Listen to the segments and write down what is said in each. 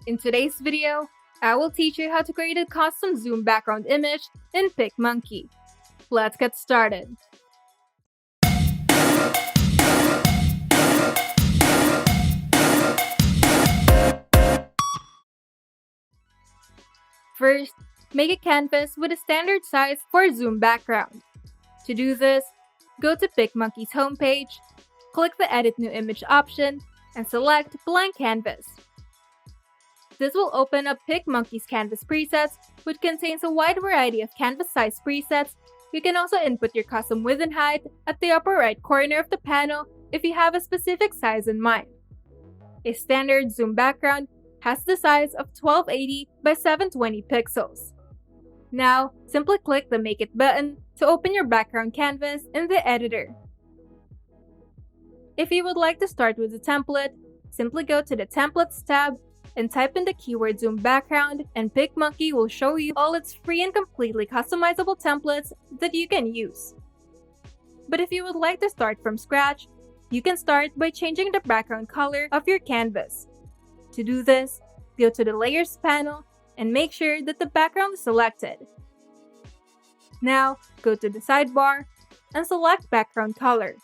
In today's video, I will teach you how to create a custom zoom background image in PicMonkey. Let's get started. First, make a canvas with a standard size for zoom background. To do this, go to PicMonkey's homepage, click the Edit New Image option, and select Blank Canvas. This will open up PicMonkey's canvas presets, which contains a wide variety of canvas size presets. You can also input your custom width and height at the upper right corner of the panel if you have a specific size in mind. A standard zoom background has the size of 1280 by 720 pixels. Now, simply click the Make It button to open your background canvas in the editor. If you would like to start with a template, simply go to the Templates tab and type in the keyword zoom background, and PicMonkey will show you all its free and completely customizable templates that you can use. But if you would like to start from scratch, you can start by changing the background color of your canvas. To do this, go to the Layers panel and make sure that the background is selected. Now, go to the sidebar and select Background Color.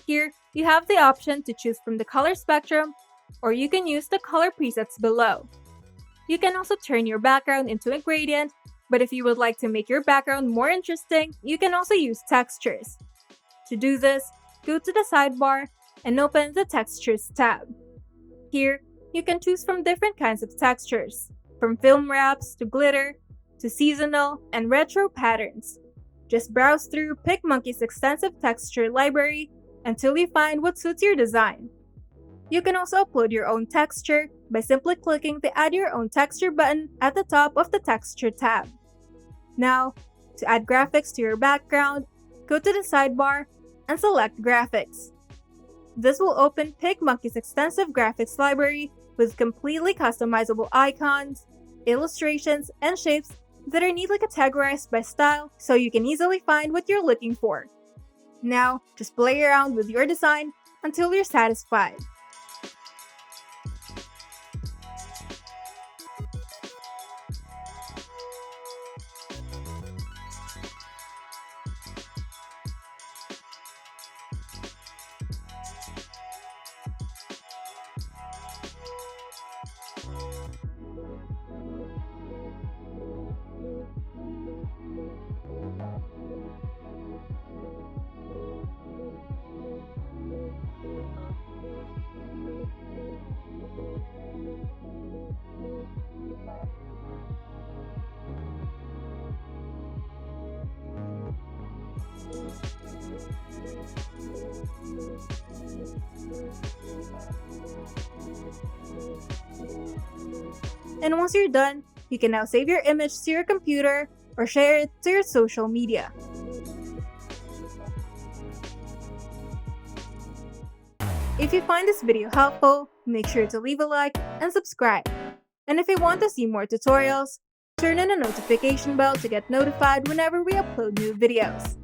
Here, you have the option to choose from the color spectrum, or you can use the color presets below. You can also turn your background into a gradient, but if you would like to make your background more interesting, you can also use textures. To do this, go to the sidebar and open the Textures tab. Here, you can choose from different kinds of textures, from film wraps to glitter, to seasonal and retro patterns. Just browse through PicMonkey's extensive texture library until you find what suits your design. You can also upload your own texture by simply clicking the Add Your Own Texture button at the top of the Texture tab. Now, to add graphics to your background, go to the sidebar and select Graphics. This will open PicMonkey's extensive graphics library with completely customizable icons, illustrations, and shapes that are neatly categorized by style so you can easily find what you're looking for. Now, just play around with your design until you're satisfied. And once you're done, you can now save your image to your computer or share it to your social media. If you find this video helpful, make sure to leave a like and subscribe. And if you want to see more tutorials, turn on the notification bell to get notified whenever we upload new videos.